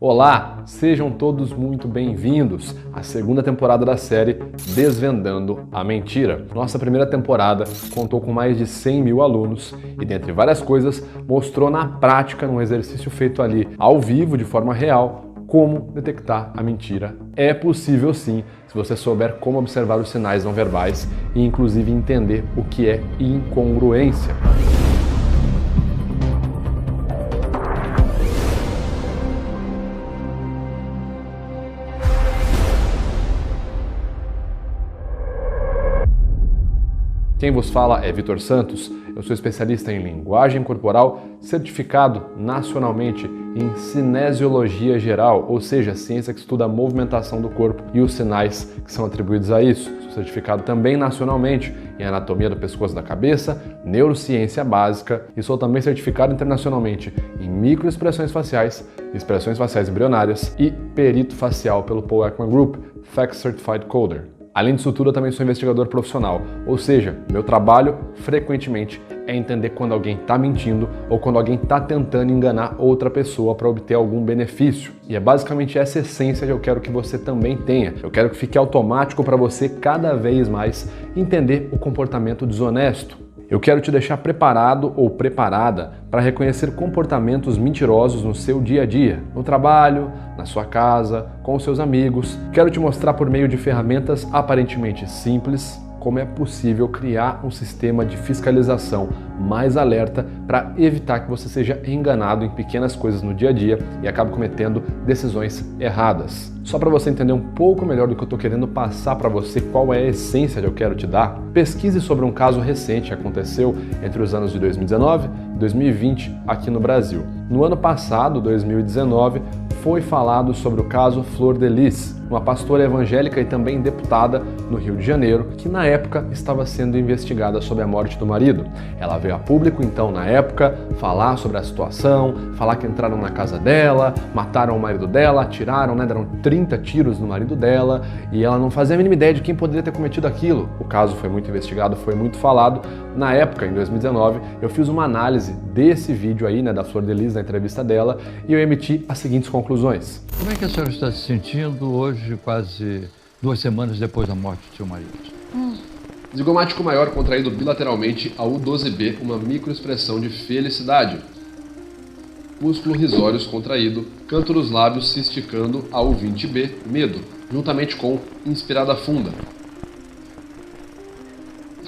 Olá, sejam todos muito bem-vindos à segunda temporada da série Desvendando a Mentira. Nossa primeira temporada contou com mais de 100 mil alunos e, dentre várias coisas, mostrou na prática, num exercício feito ali ao vivo, de forma real, como detectar a mentira. É possível sim, se você souber como observar os sinais não verbais e inclusive entender o que é incongruência. Quem vos fala é Vitor Santos, eu sou especialista em linguagem corporal, certificado nacionalmente em cinesiologia geral, ou seja, ciência que estuda a movimentação do corpo e os sinais que são atribuídos a isso. Sou certificado também nacionalmente em anatomia do pescoço e da cabeça, neurociência básica e sou também certificado internacionalmente em microexpressões faciais, expressões faciais embrionárias e perito facial pelo Paul Ekman Group, Fact Certified Coder. Além disso tudo, eu também sou investigador profissional, ou seja, meu trabalho, frequentemente, é entender quando alguém está mentindo ou quando alguém está tentando enganar outra pessoa para obter algum benefício. E é basicamente essa essência que eu quero que você também tenha. Eu quero que fique automático para você cada vez mais entender o comportamento desonesto. Eu quero te deixar preparado ou preparada para reconhecer comportamentos mentirosos no seu dia a dia, no trabalho, na sua casa, com os seus amigos. Quero te mostrar por meio de ferramentas aparentemente simples como é possível criar um sistema de fiscalização mais alerta para evitar que você seja enganado em pequenas coisas no dia a dia e acabe cometendo decisões erradas. Só para você entender um pouco melhor do que eu estou querendo passar para você, qual é a essência que eu quero te dar, pesquise sobre um caso recente que aconteceu entre os anos de 2019 e 2020 aqui no Brasil. No ano passado, 2019, foi falado sobre o caso Flor de Lis, uma pastora evangélica e também deputada no Rio de Janeiro, que na época estava sendo investigada sobre a morte do marido. Ela veio a público, então, na época, falar sobre a situação, falar que entraram na casa dela, mataram o marido dela, atiraram, deram 30 tiros no marido dela, e ela não fazia a mínima ideia de quem poderia ter cometido aquilo. O caso foi muito investigado, foi muito falado. Na época, em 2019, eu fiz uma análise desse vídeo aí, da Flor de Lis, na entrevista dela, e eu emiti as seguintes conclusões. Como é que a senhora está se sentindo hoje, quase 2 semanas depois da morte do seu marido? Zigomático maior contraído bilateralmente a U12B, uma microexpressão de felicidade. Músculo risórios contraído, canto dos lábios se esticando a U20B, medo, juntamente com inspirada funda.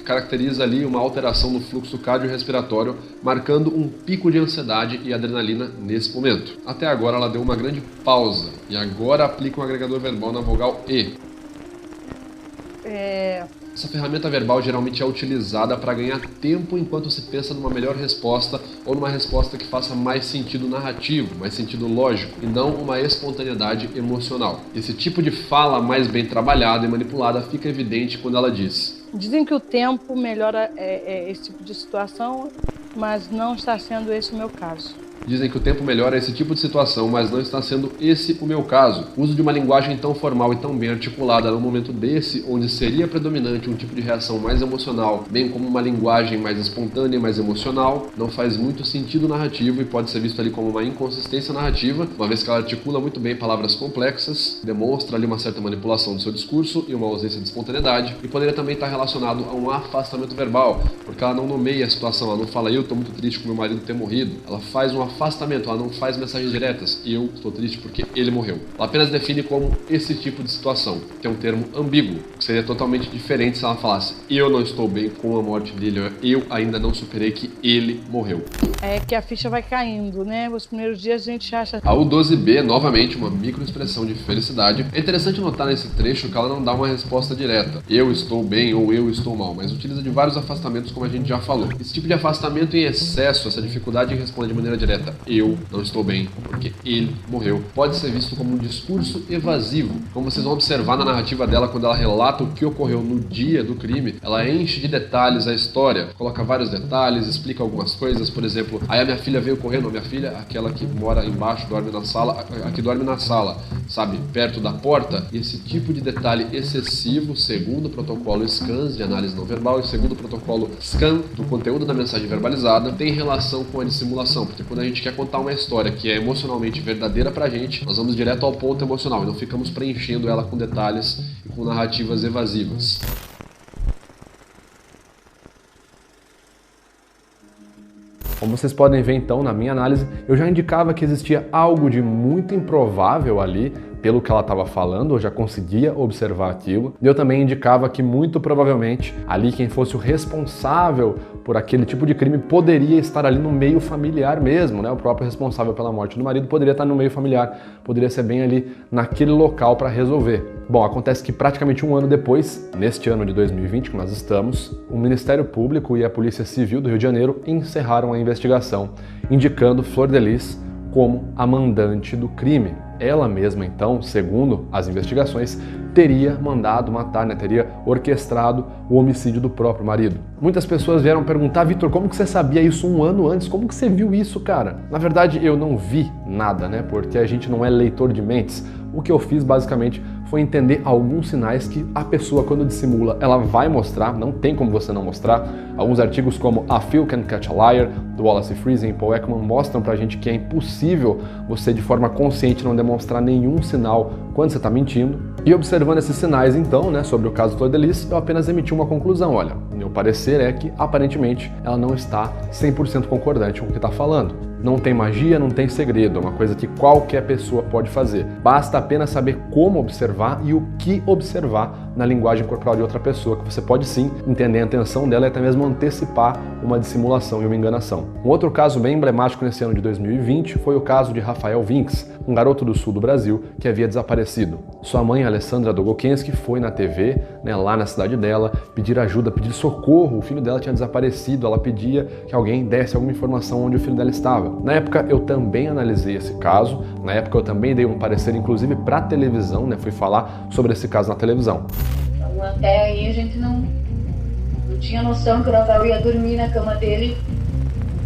Caracteriza ali uma alteração no fluxo cardiorrespiratório, marcando um pico de ansiedade e adrenalina nesse momento. Até agora ela deu uma grande pausa e agora aplica um agregador verbal na vogal E. Essa ferramenta verbal geralmente é utilizada para ganhar tempo enquanto se pensa numa melhor resposta ou numa resposta que faça mais sentido narrativo, mais sentido lógico, e não uma espontaneidade emocional. Esse tipo de fala mais bem trabalhada e manipulada fica evidente quando ela diz: dizem que o tempo melhora esse tipo de situação, mas não está sendo esse o meu caso. Dizem que o tempo melhora esse tipo de situação, mas não está sendo esse o meu caso. O uso de uma linguagem tão formal e tão bem articulada num momento desse, onde seria predominante um tipo de reação mais emocional, bem como uma linguagem mais espontânea e mais emocional, não faz muito sentido narrativo e pode ser visto ali como uma inconsistência narrativa, uma vez que ela articula muito bem palavras complexas, demonstra ali uma certa manipulação do seu discurso e uma ausência de espontaneidade, e poderia também estar relacionado a um afastamento verbal, porque ela não nomeia a situação, ela não fala eu estou muito triste com meu marido ter morrido, ela faz um afastamento, ela não faz mensagens diretas, eu estou triste porque ele morreu. Ela apenas define como esse tipo de situação, que é um termo ambíguo, que seria totalmente diferente se ela falasse eu não estou bem com a morte dele, eu ainda não superei que ele morreu. É que a ficha vai caindo, Os primeiros dias a gente acha... A U12B, novamente, uma microexpressão de felicidade. É interessante notar nesse trecho que ela não dá uma resposta direta, eu estou bem ou eu estou mal, mas utiliza de vários afastamentos, como a gente já falou. Esse tipo de afastamento em excesso, essa dificuldade em responder de maneira direta eu não estou bem porque ele morreu, pode ser visto como um discurso evasivo. Como vocês vão observar na narrativa dela, quando ela relata o que ocorreu no dia do crime, ela enche de detalhes a história, coloca vários detalhes, explica algumas coisas, por exemplo, aí a minha filha veio correndo, a minha filha, aquela que mora embaixo, dorme na sala, a que dorme na sala, sabe, perto da porta. E esse tipo de detalhe excessivo, segundo o protocolo SCANS de análise não verbal e segundo o protocolo SCAN do conteúdo da mensagem verbalizada, tem relação com a dissimulação, porque quando a gente quer contar uma história que é emocionalmente verdadeira pra gente, nós vamos direto ao ponto emocional e não ficamos preenchendo ela com detalhes e com narrativas evasivas. Como vocês podem ver então, na minha análise, eu já indicava que existia algo de muito improvável ali, pelo que ela estava falando, eu já conseguia observar aquilo. E eu também indicava que muito provavelmente ali quem fosse o responsável por aquele tipo de crime poderia estar ali no meio familiar mesmo, né? O próprio responsável pela morte do marido poderia estar no meio familiar, poderia ser bem ali naquele local para resolver. Bom, acontece que praticamente um ano depois, neste ano de 2020 que nós estamos, o Ministério Público e a Polícia Civil do Rio de Janeiro encerraram a investigação, indicando Flor de Lis como a mandante do crime. Ela mesma, então, segundo as investigações, teria mandado matar, né? Teria orquestrado o homicídio do próprio marido. Muitas pessoas vieram perguntar: Vitor, como que você sabia isso um ano antes? Como que você viu isso, cara? Na verdade, eu não vi nada, né? Porque a gente não é leitor de mentes. O que eu fiz, basicamente, foi entender alguns sinais que a pessoa, quando dissimula, ela vai mostrar, não tem como você não mostrar. Alguns artigos como A Few Can Catch a Liar, do Wallace Friesen e Paul Ekman, mostram pra gente que é impossível você, de forma consciente, não demonstrar nenhum sinal quando você está mentindo. E observando esses sinais, então, né, sobre o caso Flor de Lis, eu apenas emiti uma conclusão. Olha, meu parecer é que, aparentemente, ela não está 100% concordante com o que está falando. Não tem magia, não tem segredo, é uma coisa que qualquer pessoa pode fazer. Basta apenas saber como observar e o que observar na linguagem corporal de outra pessoa, que você pode sim entender a intenção dela e até mesmo antecipar uma dissimulação e uma enganação. Um outro caso bem emblemático nesse ano de 2020 foi o caso de Rafael Vinks, um garoto do sul do Brasil que havia desaparecido. Sua mãe, Alessandra Dogokensky, foi na TV, né, lá na cidade dela, pedir ajuda, pedir socorro. O filho dela tinha desaparecido, ela pedia que alguém desse alguma informação onde o filho dela estava. Na época eu também analisei esse caso, na época eu também dei um parecer inclusive para a televisão, né, fui falar sobre esse caso na televisão. Então, até aí a gente não tinha noção que o Rafael ia dormir na cama dele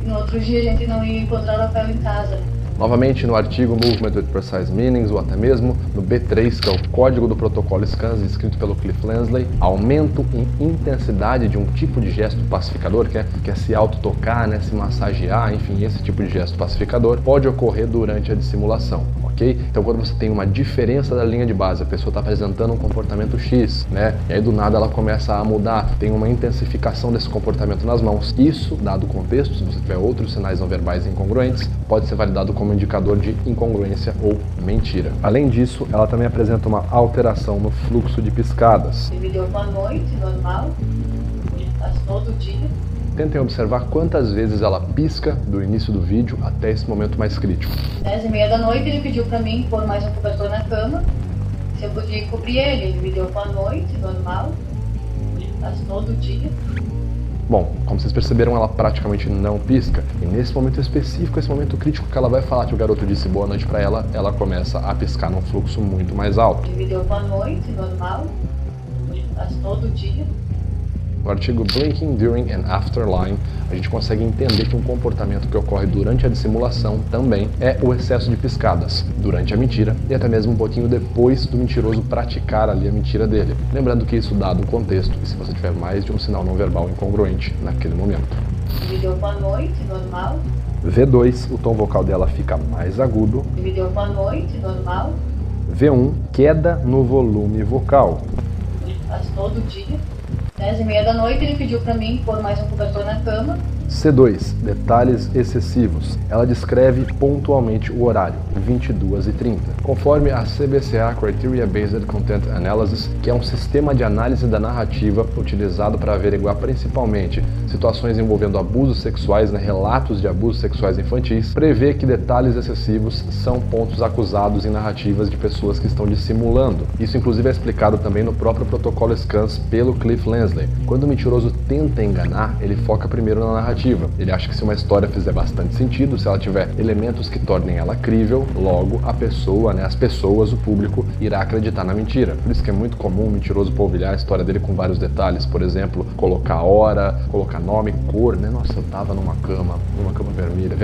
e no outro dia a gente não ia encontrar o Rafael em casa. Novamente no artigo Movement with Precise Meanings, ou até mesmo no B3, que é o código do protocolo SCANS, escrito pelo Cliff Lansley, aumento em intensidade de um tipo de gesto pacificador, que é se auto-tocar, né, se massagear, enfim, esse tipo de gesto pacificador pode ocorrer durante a dissimulação, ok? Então quando você tem uma diferença da linha de base, a pessoa está apresentando um comportamento X, né, e aí do nada ela começa a mudar, tem uma intensificação desse comportamento nas mãos. Isso, dado o contexto, se você tiver outros sinais não verbais incongruentes, pode ser validado como indicador de incongruência ou mentira. Além disso, ela também apresenta uma alteração no fluxo de piscadas. Ele me deu uma noite normal, faz todo dia. Tentem observar quantas vezes ela pisca do início do vídeo até esse momento mais crítico. 10h30 da noite ele pediu para mim pôr mais um cobertor na cama, se eu podia cobrir ele. Ele me deu uma noite normal, faz todo dia. Bom, como vocês perceberam, ela praticamente não pisca. E nesse momento específico, esse momento crítico que ela vai falar que o garoto disse boa noite pra ela, ela começa a piscar num fluxo muito mais alto. Ele me deu uma noite normal, faz todo dia. No artigo Blinking During and After Lying, a gente consegue entender que um comportamento que ocorre durante a dissimulação também é o excesso de piscadas, durante a mentira e até mesmo um pouquinho depois do mentiroso praticar ali a mentira dele. Lembrando que isso dado o contexto e se você tiver mais de um sinal não verbal incongruente naquele momento. Ele me deu uma noite normal. V2, o tom vocal dela fica mais agudo. Ele me deu uma noite normal. V1, queda no volume vocal. Faz todo dia. 10h30 da noite ele pediu para mim pôr mais um cobertor na cama. C2, detalhes excessivos. Ela descreve pontualmente o horário, 22h30. Conforme a CBCA Criteria Based Content Analysis, que é um sistema de análise da narrativa utilizado para averiguar principalmente situações envolvendo abusos sexuais, né, relatos de abusos sexuais infantis, prevê que detalhes excessivos são pontos acusados em narrativas de pessoas que estão dissimulando. Isso inclusive é explicado também no próprio protocolo SCANS pelo Cliff Lansley. Quando o mentiroso tenta enganar, ele foca primeiro na narrativa. Ele acha que se uma história fizer bastante sentido, se ela tiver elementos que tornem ela crível, logo a pessoa, né, as pessoas, o público, irá acreditar na mentira. Por isso que é muito comum o mentiroso polvilhar a história dele com vários detalhes. Por exemplo, colocar hora, colocar nome, cor, né? Nossa, eu tava numa cama vermelha.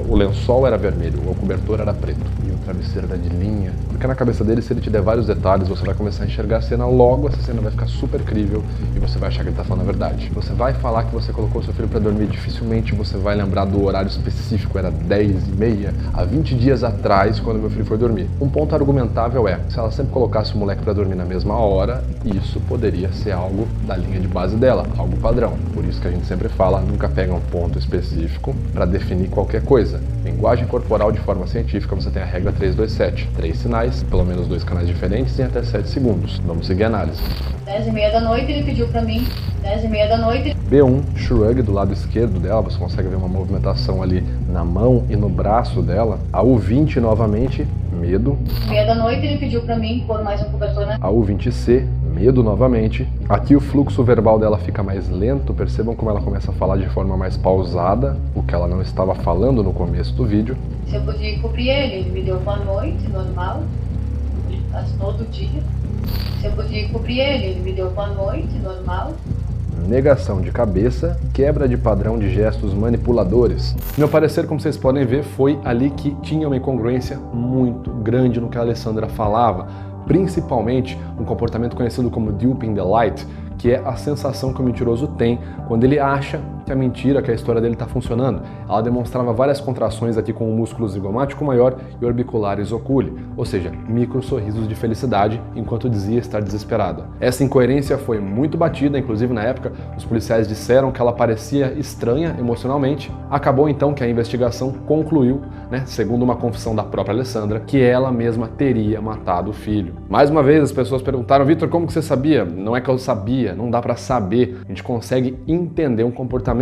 O lençol era vermelho, o cobertor era preto. E o travesseiro era de linha. Porque na cabeça dele, se ele te der vários detalhes, você vai começar a enxergar a cena, logo essa cena vai ficar super crível e você vai achar que ele tá falando a verdade. Você vai falar que você colocou seu filho para dormir, dificilmente você vai lembrar do horário específico, era 10h30, há 20 dias atrás, quando meu filho foi dormir. Um ponto argumentável é, se ela sempre colocasse o moleque para dormir na mesma hora, isso poderia ser algo da linha de base dela, algo padrão. Por isso que a gente sempre fala, nunca pega um ponto específico para definir qualquer coisa. Linguagem corporal de forma científica, você tem a regra 327. 3 sinais, pelo menos 2 canais diferentes em até 7 segundos. Vamos seguir a análise. 10h30 da noite ele pediu pra mim, 10h30 da noite. B1, shrug do lado esquerdo dela, você consegue ver uma movimentação ali na mão e no braço dela. A U20 novamente, medo. 10h30 da noite ele pediu pra mim pôr mais um cobertor na... A U20C, medo novamente. Aqui o fluxo verbal dela fica mais lento, percebam como ela começa a falar de forma mais pausada, o que ela não estava falando no começo do vídeo. Se eu podia cobrir ele me deu boa noite, normal, faz todo dia. Se eu podia cobrir ele me deu boa noite, normal. Negação de cabeça, quebra de padrão de gestos manipuladores. Meu parecer, como vocês podem ver, foi ali que tinha uma incongruência muito grande no que a Alessandra falava, principalmente um comportamento conhecido como duping the light, que é a sensação que o mentiroso tem quando ele acha que a mentira, que a história dele está funcionando. Ela demonstrava várias contrações aqui com o músculo zigomático maior e orbicularis oculi, ou seja, micro sorrisos de felicidade, enquanto dizia estar desesperada. Essa incoerência foi muito batida, inclusive na época os policiais disseram que ela parecia estranha emocionalmente. Acabou então que a investigação concluiu, segundo uma confissão da própria Alessandra, que ela mesma teria matado o filho. Mais uma vez as pessoas perguntaram, Vitor, como que você sabia? Não é que eu sabia, não dá para saber. A gente consegue entender um comportamento,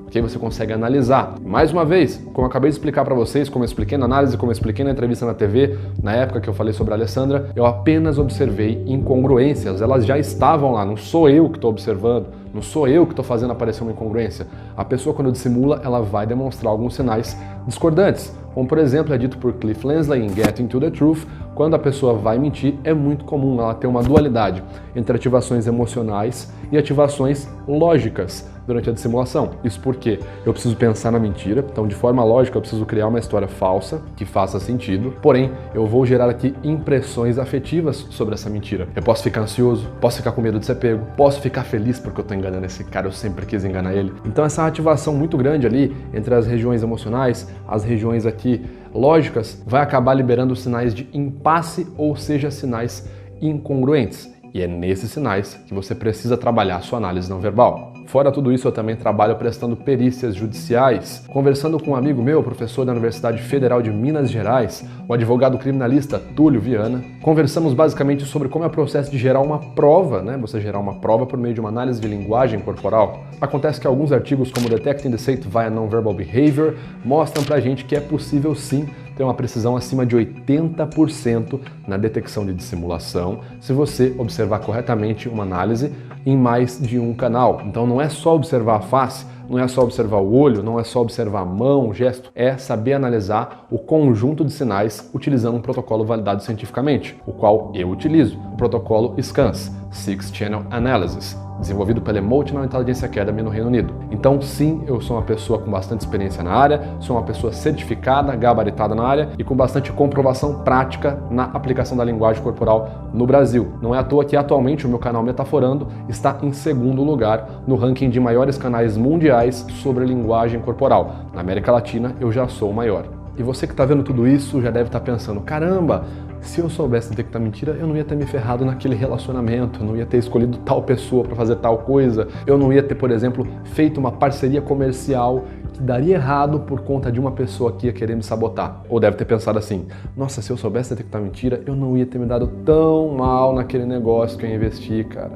porque você consegue analisar. Mais uma vez, como eu acabei de explicar para vocês, como eu expliquei na análise, como eu expliquei na entrevista na TV, na época que eu falei sobre a Alessandra, eu apenas observei incongruências. Elas já estavam lá, não sou eu que estou observando, não sou eu que estou fazendo aparecer uma incongruência. A pessoa, quando dissimula, ela vai demonstrar alguns sinais discordantes. Como, por exemplo, é dito por Cliff Lensley em Getting to the Truth, quando a pessoa vai mentir, é muito comum ela ter uma dualidade entre ativações emocionais e ativações lógicas durante a dissimulação. Isso porque eu preciso pensar na mentira, então de forma lógica eu preciso criar uma história falsa que faça sentido, porém eu vou gerar aqui impressões afetivas sobre essa mentira. Eu posso ficar ansioso, posso ficar com medo de ser pego, posso ficar feliz porque eu tô enganando esse cara, eu sempre quis enganar ele. Então essa ativação muito grande ali entre as regiões emocionais, as regiões aqui lógicas, vai acabar liberando sinais de impasse, ou seja, sinais incongruentes. E é nesses sinais que você precisa trabalhar a sua análise não verbal. Fora tudo isso, eu também trabalho prestando perícias judiciais. Conversando com um amigo meu, professor da Universidade Federal de Minas Gerais, o advogado criminalista Túlio Viana, conversamos basicamente sobre como é o processo de gerar uma prova, você gerar uma prova por meio de uma análise de linguagem corporal. Acontece que alguns artigos, como Detecting Deceit via Non-Verbal Behavior, mostram pra gente que é possível sim ter uma precisão acima de 80% na detecção de dissimulação, se você observar corretamente uma análise em mais de um canal. Então não é só observar a face, não é só observar o olho, não é só observar a mão, o gesto, é saber analisar o conjunto de sinais utilizando um protocolo validado cientificamente, o qual eu utilizo, o protocolo SCANS, Six Channel Analysis, desenvolvido pela Emotional Intelligence Academy no Reino Unido. Então sim, eu sou uma pessoa com bastante experiência na área, sou uma pessoa certificada, gabaritada na área e com bastante comprovação prática na aplicação da linguagem corporal no Brasil. Não é à toa que atualmente o meu canal Metaforando está em segundo lugar no ranking de maiores canais mundiais sobre linguagem corporal. Na América Latina eu já sou o maior. E você que está vendo tudo isso já deve estar pensando, caramba, se eu soubesse detectar mentira, eu não ia ter me ferrado naquele relacionamento, eu não ia ter escolhido tal pessoa para fazer tal coisa, eu não ia ter, por exemplo, feito uma parceria comercial que daria errado por conta de uma pessoa que ia querer me sabotar. Ou deve ter pensado assim, nossa, se eu soubesse detectar mentira, eu não ia ter me dado tão mal naquele negócio que eu investi, cara.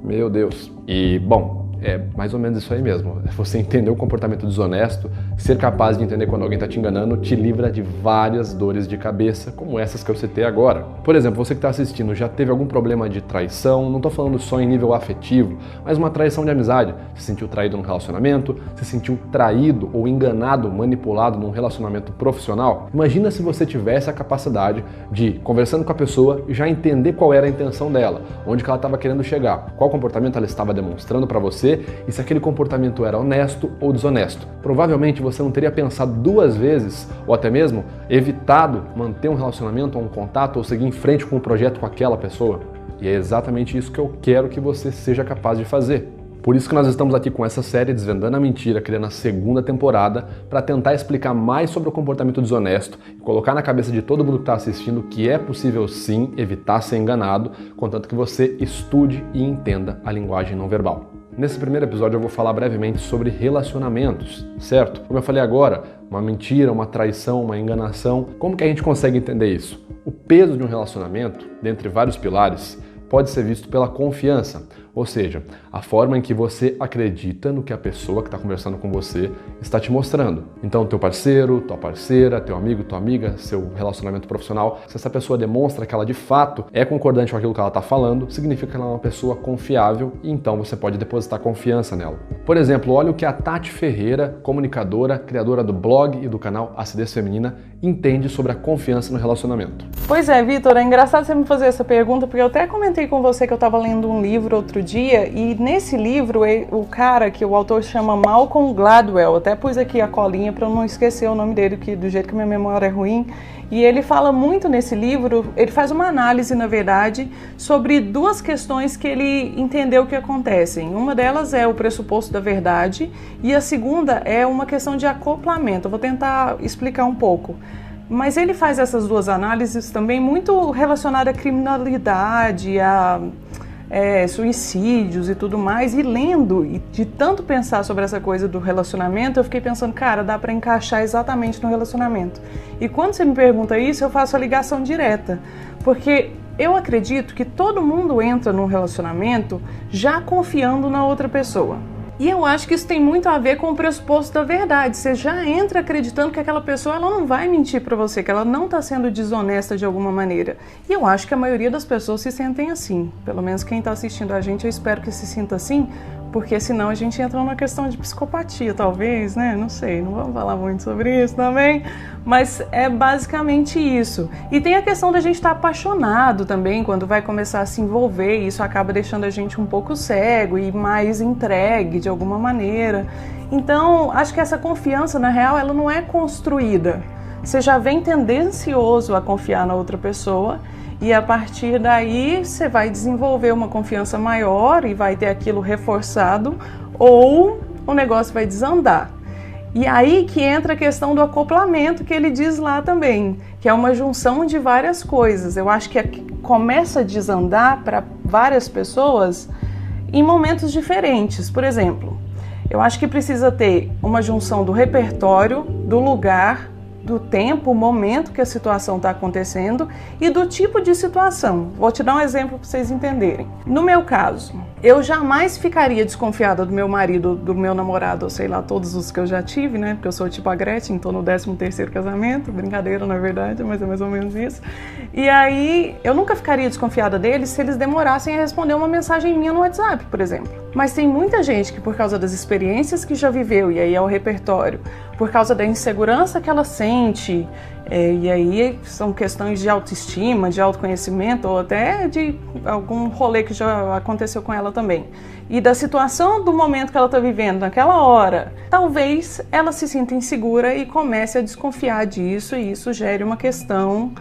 Meu Deus. E, bom, é mais ou menos isso aí mesmo. Você entender o comportamento desonesto, ser capaz de entender quando alguém está te enganando, te livra de várias dores de cabeça, como essas que eu citei agora. Por exemplo, você que está assistindo já teve algum problema de traição, não estou falando só em nível afetivo, mas uma traição de amizade. Se sentiu traído num relacionamento, se sentiu traído ou enganado, manipulado num relacionamento profissional. Imagina se você tivesse a capacidade de, conversando com a pessoa, já entender qual era a intenção dela, onde que ela estava querendo chegar, qual comportamento ela estava demonstrando para você, você e se aquele comportamento era honesto ou desonesto. Provavelmente você não teria pensado 2 vezes, ou até mesmo evitado manter um relacionamento ou um contato ou seguir em frente com um projeto com aquela pessoa. E é exatamente isso que eu quero que você seja capaz de fazer. Por isso que nós estamos aqui com essa série Desvendando a Mentira, criando a 2ª temporada, para tentar explicar mais sobre o comportamento desonesto e colocar na cabeça de todo mundo que está assistindo que é possível sim evitar ser enganado, contanto que você estude e entenda a linguagem não verbal. Nesse primeiro episódio eu vou falar brevemente sobre relacionamentos, certo? Como eu falei agora, uma mentira, uma traição, uma enganação, como que a gente consegue entender isso? O peso de um relacionamento, dentre vários pilares, pode ser visto pela confiança, ou seja, a forma em que você acredita no que a pessoa que está conversando com você está te mostrando. Então, teu parceiro, tua parceira, teu amigo, tua amiga, seu relacionamento profissional, se essa pessoa demonstra que ela de fato é concordante com aquilo que ela está falando, significa que ela é uma pessoa confiável e então você pode depositar confiança nela. Por exemplo, olha o que a Tati Ferreira, comunicadora, criadora do blog e do canal Acidez Feminina, entende sobre a confiança no relacionamento. Pois é, Vitor, é engraçado você me fazer essa pergunta, porque eu até comentei com você que eu estava lendo um livro outro dia, e nesse livro o cara, que o autor chama Malcolm Gladwell, até pus aqui a colinha para eu não esquecer o nome dele, que do jeito que minha memória é ruim, e ele fala muito nesse livro, ele faz uma análise, na verdade, sobre 2 questões que ele entendeu que acontecem. Uma delas é o pressuposto da verdade, e a segunda é uma questão de acoplamento. Eu vou tentar explicar um pouco. Mas ele faz essas 2 análises também muito relacionadas à criminalidade, a suicídios e tudo mais, e lendo, e de tanto pensar sobre essa coisa do relacionamento, eu fiquei pensando, cara, dá para encaixar exatamente no relacionamento. E quando você me pergunta isso, eu faço a ligação direta, porque eu acredito que todo mundo entra num relacionamento já confiando na outra pessoa. E eu acho que isso tem muito a ver com o pressuposto da verdade. Você já entra acreditando que aquela pessoa ela não vai mentir para você, que ela não está sendo desonesta de alguma maneira. E eu acho que a maioria das pessoas se sentem assim. Pelo menos quem está assistindo a gente, eu espero que se sinta assim, porque senão a gente entra numa questão de psicopatia, talvez, né? Não sei, não vamos falar muito sobre isso também, mas é basicamente isso. E tem a questão da gente estar apaixonado também, quando vai começar a se envolver, e isso acaba deixando a gente um pouco cego e mais entregue de alguma maneira. Então, acho que essa confiança, na real, ela não é construída. Você já vem tendencioso a confiar na outra pessoa, e a partir daí você vai desenvolver uma confiança maior e vai ter aquilo reforçado, ou o negócio vai desandar. E aí que entra a questão do acoplamento, que ele diz lá também, que é uma junção de várias coisas. Eu acho que começa a desandar para várias pessoas em momentos diferentes. Por exemplo, eu acho que precisa ter uma junção do repertório, do lugar, do tempo, o momento que a situação está acontecendo e do tipo de situação. Vou te dar um exemplo para vocês entenderem. No meu caso, eu jamais ficaria desconfiada do meu marido, do meu namorado, ou sei lá, todos os que eu já tive, né? Porque eu sou tipo a Gretchen, estou no 13º casamento, brincadeira na verdade, mas é mais ou menos isso. E aí, eu nunca ficaria desconfiada deles se eles demorassem a responder uma mensagem minha no WhatsApp, por exemplo. Mas tem muita gente que, por causa das experiências que já viveu, e aí é o repertório, por causa da insegurança que ela sente, e aí são questões de autoestima, de autoconhecimento, ou até de algum rolê que já aconteceu com ela também, e da situação do momento que ela está vivendo naquela hora, talvez ela se sinta insegura e comece a desconfiar disso, e isso gere uma questão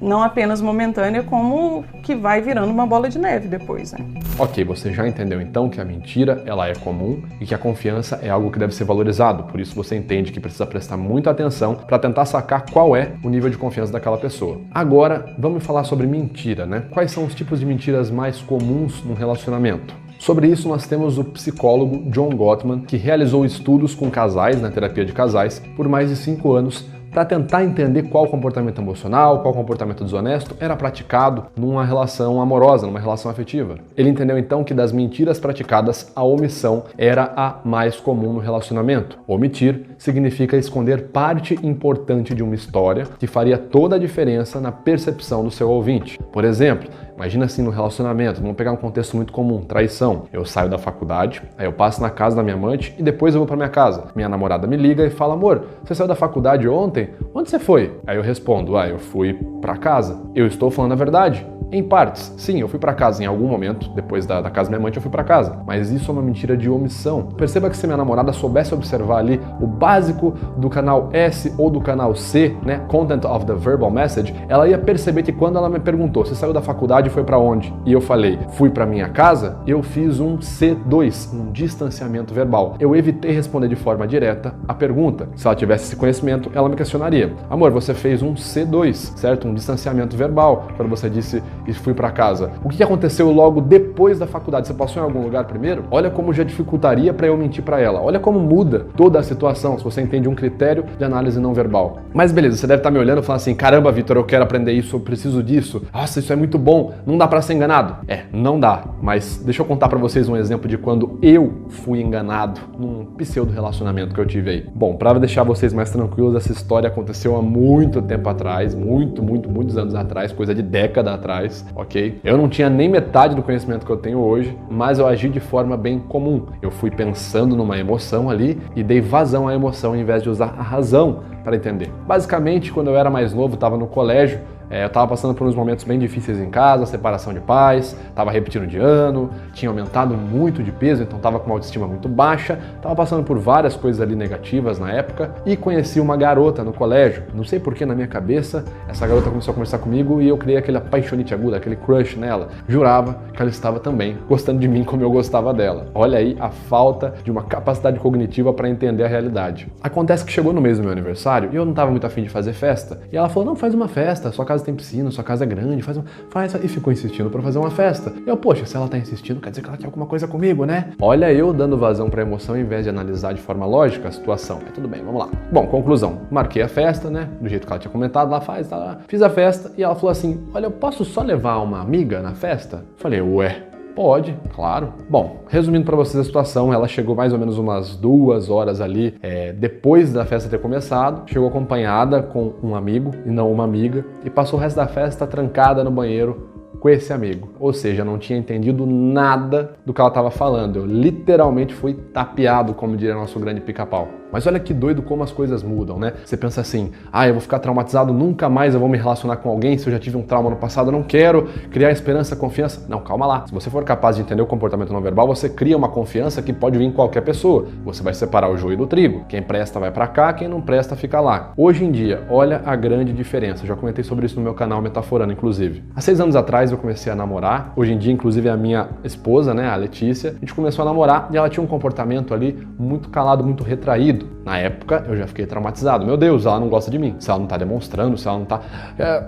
não apenas momentânea, como que vai virando uma bola de neve depois, né? Ok, você já entendeu então que a mentira ela é comum e que a confiança é algo que deve ser valorizado, por isso você entende que precisa prestar muita atenção para tentar sacar qual é o nível de confiança daquela pessoa. Agora, vamos falar sobre mentira, né? Quais são os tipos de mentiras mais comuns num relacionamento? Sobre isso, nós temos o psicólogo John Gottman, que realizou estudos com casais na terapia de casais por mais de 5 anos para tentar entender qual comportamento emocional, qual comportamento desonesto era praticado numa relação amorosa, numa relação afetiva. Ele entendeu então que das mentiras praticadas, a omissão era a mais comum no relacionamento. Omitir significa esconder parte importante de uma história que faria toda a diferença na percepção do seu ouvinte. Por exemplo, imagina assim no relacionamento, vamos pegar um contexto muito comum, traição. Eu saio da faculdade, aí eu passo na casa da minha amante e depois eu vou para minha casa. Minha namorada me liga e fala: amor, você saiu da faculdade ontem? Onde você foi? Aí eu respondo: eu fui para casa. Eu estou falando a verdade. Em partes, sim, eu fui pra casa em algum momento, depois da casa da minha mãe eu fui pra casa, mas isso é uma mentira de omissão. Perceba que se minha namorada soubesse observar ali o básico do canal S ou do canal C, né, Content of the Verbal Message, ela ia perceber que quando ela me perguntou, você saiu da faculdade e foi pra onde? E eu falei, fui pra minha casa, eu fiz um C2, um distanciamento verbal. Eu evitei responder de forma direta a pergunta. Se ela tivesse esse conhecimento, ela me questionaria. Amor, você fez um C2, certo? Um distanciamento verbal, quando você disse e fui pra casa. O que aconteceu logo depois da faculdade? Você passou em algum lugar primeiro? Olha como já dificultaria para eu mentir para ela. Olha como muda toda a situação se você entende um critério de análise não verbal. Mas beleza, você deve estar me olhando e falando assim, caramba, Vitor, eu quero aprender isso, eu preciso disso. Nossa, isso é muito bom. Não dá para ser enganado? Não dá. Mas deixa eu contar para vocês um exemplo de quando eu fui enganado num pseudo relacionamento que eu tive aí. Bom, para deixar vocês mais tranquilos, essa história aconteceu há muito tempo atrás, muitos anos atrás, coisa de década atrás, ok? Eu não tinha nem metade do conhecimento que eu tenho hoje, mas eu agi de forma bem comum. Eu fui pensando numa emoção ali e dei vazão à emoção ao invés de usar a razão para entender. Basicamente, quando eu era mais novo, estava no colégio, eu estava passando por uns momentos bem difíceis em casa, separação de pais, estava repetindo de ano, tinha aumentado muito de peso, então estava com uma autoestima muito baixa, estava passando por várias coisas ali negativas na época e conheci uma garota no colégio. Não sei por que na minha cabeça essa garota começou a conversar comigo e eu criei aquele apaixonite aguda, aquele crush nela. Jurava que ela estava também gostando de mim como eu gostava dela. Olha aí a falta de uma capacidade cognitiva para entender a realidade. Acontece que chegou no mês do meu aniversário e eu não estava muito afim de fazer festa. E ela falou, não, faz uma festa, sua casa tem piscina, sua casa é grande, faz, e ficou insistindo pra fazer uma festa. Eu, poxa, se ela tá insistindo, quer dizer que ela quer alguma coisa comigo, né? Olha eu dando vazão pra emoção ao invés de analisar de forma lógica a situação. Mas tudo bem, vamos lá. Bom, conclusão. Marquei a festa, né? Do jeito que ela tinha comentado, lá faz, tá lá. Fiz a festa e ela falou assim, olha, eu posso só levar uma amiga na festa? Falei, ué. Pode, claro. Bom, resumindo para vocês a situação, ela chegou mais ou menos umas 2 horas ali, depois da festa ter começado, chegou acompanhada com um amigo e não uma amiga, e passou o resto da festa trancada no banheiro com esse amigo. Ou seja, não tinha entendido nada do que ela estava falando. Eu literalmente fui tapeado, como diria nosso grande pica-pau. Mas olha que doido como as coisas mudam, né? Você pensa assim, eu vou ficar traumatizado, nunca mais eu vou me relacionar com alguém, se eu já tive um trauma no passado, eu não quero criar esperança, confiança. Não, calma lá. Se você for capaz de entender o comportamento não verbal, você cria uma confiança que pode vir em qualquer pessoa. Você vai separar o joio do trigo. Quem presta vai pra cá, quem não presta fica lá. Hoje em dia, olha a grande diferença. Eu já comentei sobre isso no meu canal Metaforando, inclusive. Há 6 anos atrás eu comecei a namorar. Hoje em dia, inclusive, é a minha esposa, né, a Letícia. A gente começou a namorar e ela tinha um comportamento ali muito calado, muito retraído. Na época, eu já fiquei traumatizado. Meu Deus, ela não gosta de mim. Se ela não tá demonstrando, se ela não tá...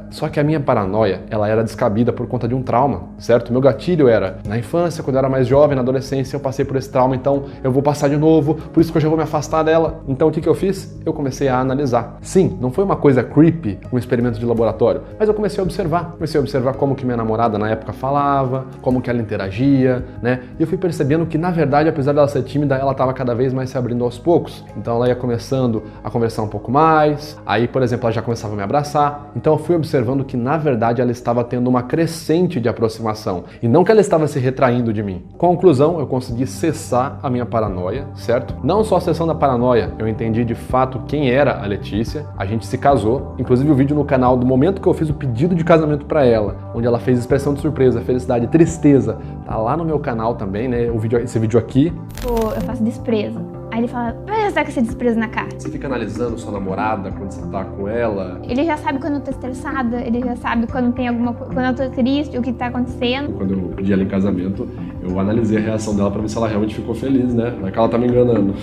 Só que a minha paranoia, ela era descabida por conta de um trauma, certo? Meu gatilho era, na infância, quando eu era mais jovem, na adolescência, eu passei por esse trauma, então eu vou passar de novo, por isso que eu já vou me afastar dela. Então o que eu fiz? Eu comecei a analisar. Sim, não foi uma coisa creepy, um experimento de laboratório, mas eu comecei a observar. Comecei a observar como que minha namorada na época falava, como que ela interagia, né? E eu fui percebendo que, na verdade, apesar dela ser tímida, ela estava cada vez mais se abrindo aos poucos. Então ela ia começando a conversar um pouco mais, aí, por exemplo, ela já começava a me abraçar. Então eu fui observando que, na verdade, ela estava tendo uma crescente de aproximação e não que ela estava se retraindo de mim. Conclusão, eu consegui cessar a minha paranoia, certo? Não só cessando a paranoia, eu entendi de fato quem era a Letícia, a gente se casou, inclusive o vídeo no canal do momento que eu fiz o pedido de casamento para ela, onde ela fez expressão de surpresa, felicidade, tristeza, tá lá no meu canal também, né? Esse vídeo aqui. Eu faço desprezo. Aí ele fala, vai estar com esse desprezo na cara. Você fica analisando sua namorada quando você tá com ela? Ele já sabe quando eu tô estressada, ele já sabe quando tem alguma coisa, quando eu tô triste, o que tá acontecendo. Quando eu pedi ela em casamento, eu analisei a reação dela pra ver se ela realmente ficou feliz, né? Vai que ela tá me enganando.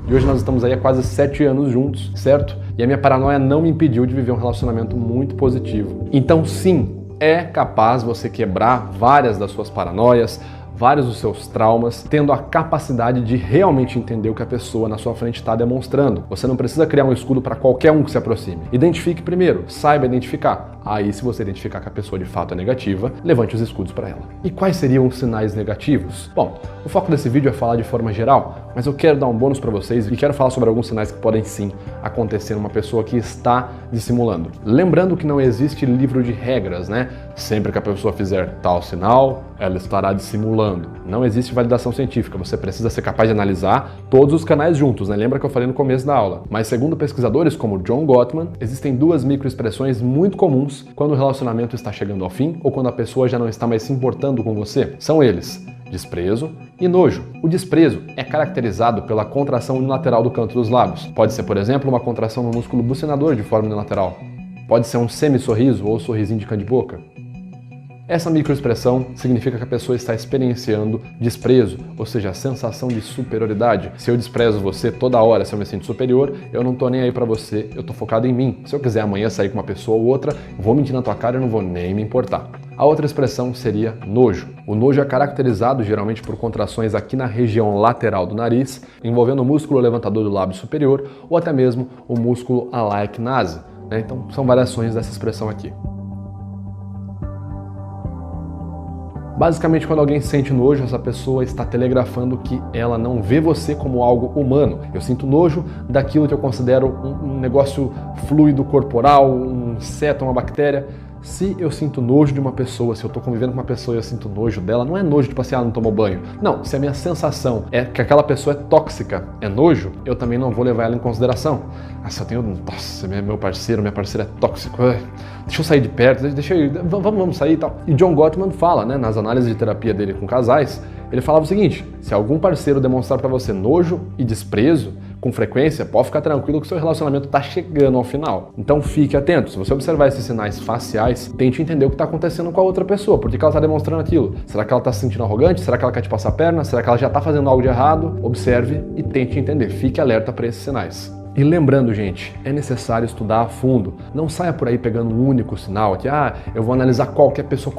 E hoje nós estamos aí há quase 7 anos juntos, certo? E a minha paranoia não me impediu de viver um relacionamento muito positivo. Então sim, é capaz você quebrar várias das suas paranoias, vários dos seus traumas, tendo a capacidade de realmente entender o que a pessoa na sua frente está demonstrando. Você não precisa criar um escudo para qualquer um que se aproxime. Identifique primeiro, saiba identificar. Aí, se você identificar que a pessoa de fato é negativa, levante os escudos para ela. E quais seriam os sinais negativos? Bom, o foco desse vídeo é falar de forma geral Mas eu quero dar um bônus para vocês e quero falar sobre alguns sinais que podem sim acontecer numa pessoa que está dissimulando. Lembrando que não existe livro de regras, né? Sempre que a pessoa fizer tal sinal, ela estará dissimulando. Não existe validação científica, você precisa ser capaz de analisar todos os canais juntos, né? Lembra que eu falei no começo da aula. Mas segundo pesquisadores como John Gottman, existem duas microexpressões muito comuns quando o relacionamento está chegando ao fim ou quando a pessoa já não está mais se importando com você. São eles: desprezo e nojo. O desprezo é caracterizado pela contração unilateral do canto dos lábios. Pode ser, por exemplo, uma contração no músculo bucinador de forma unilateral. Pode ser um semi-sorriso ou sorrisinho de canto de boca. Essa microexpressão significa que a pessoa está experienciando desprezo, ou seja, a sensação de superioridade. Se eu desprezo você toda hora, se eu me sinto superior, eu não tô nem aí pra você, eu tô focado em mim. Se eu quiser amanhã sair com uma pessoa ou outra, vou mentir na tua cara e não vou nem me importar. A outra expressão seria nojo. O nojo é caracterizado geralmente por contrações aqui na região lateral do nariz, envolvendo o músculo levantador do lábio superior ou até mesmo o músculo alaecnase, né? Então são variações dessa expressão aqui. Basicamente, quando alguém sente nojo, essa pessoa está telegrafando que ela não vê você como algo humano. Eu sinto nojo daquilo que eu considero um negócio fluido corporal, um inseto, uma bactéria. Se eu sinto nojo de uma pessoa, se eu tô convivendo com uma pessoa e eu sinto nojo dela, não é nojo tipo assim, não tomou banho. Não, se a minha sensação é que aquela pessoa é tóxica, é nojo, eu também não vou levar ela em consideração. Se eu tenho, nossa, meu parceiro, minha parceira é tóxico, deixa eu sair de perto, vamos sair e tal. E John Gottman fala, né, nas análises de terapia dele com casais, ele falava o seguinte: se algum parceiro demonstrar pra você nojo e desprezo, com frequência, pode ficar tranquilo que seu relacionamento está chegando ao final. Então fique atento. Se você observar esses sinais faciais, tente entender o que está acontecendo com a outra pessoa. Por que ela está demonstrando aquilo? Será que ela está se sentindo arrogante? Será que ela quer te passar a perna? Será que ela já está fazendo algo de errado? Observe e tente entender. Fique alerta para esses sinais. E lembrando, gente, é necessário estudar a fundo. Não saia por aí pegando um único sinal que, eu vou analisar qualquer pessoa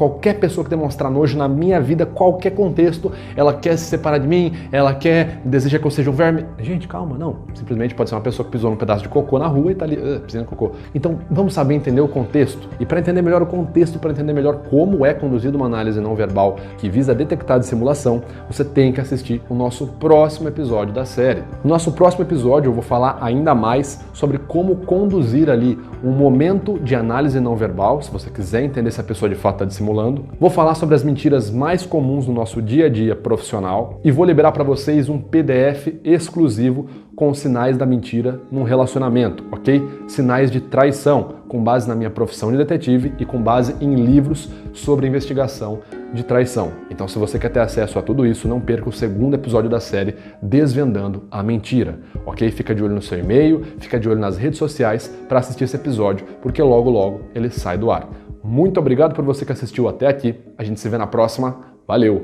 que demonstrar nojo na minha vida, qualquer contexto, ela quer se separar de mim, ela deseja que eu seja um verme. Gente, calma, não. Simplesmente pode ser uma pessoa que pisou num pedaço de cocô na rua e tá ali, pisando cocô. Então, vamos saber entender o contexto. E para entender melhor o contexto, para entender melhor como é conduzida uma análise não verbal que visa detectar dissimulação, você tem que assistir o nosso próximo episódio da série. No nosso próximo episódio, eu vou falar ainda mais sobre como conduzir ali um momento de análise não verbal, se você quiser entender se a pessoa de fato está dissimulando. Vou falar sobre as mentiras mais comuns no nosso dia a dia profissional e vou liberar para vocês um PDF exclusivo com os sinais da mentira num relacionamento, ok? Sinais de traição, com base na minha profissão de detetive e com base em livros sobre investigação de traição. Então, se você quer ter acesso a tudo isso, não perca o segundo episódio da série Desvendando a Mentira, ok? Fica de olho no seu e-mail, fica de olho nas redes sociais para assistir esse episódio, porque logo, logo ele sai do ar. Muito obrigado por você que assistiu até aqui. A gente se vê na próxima. Valeu!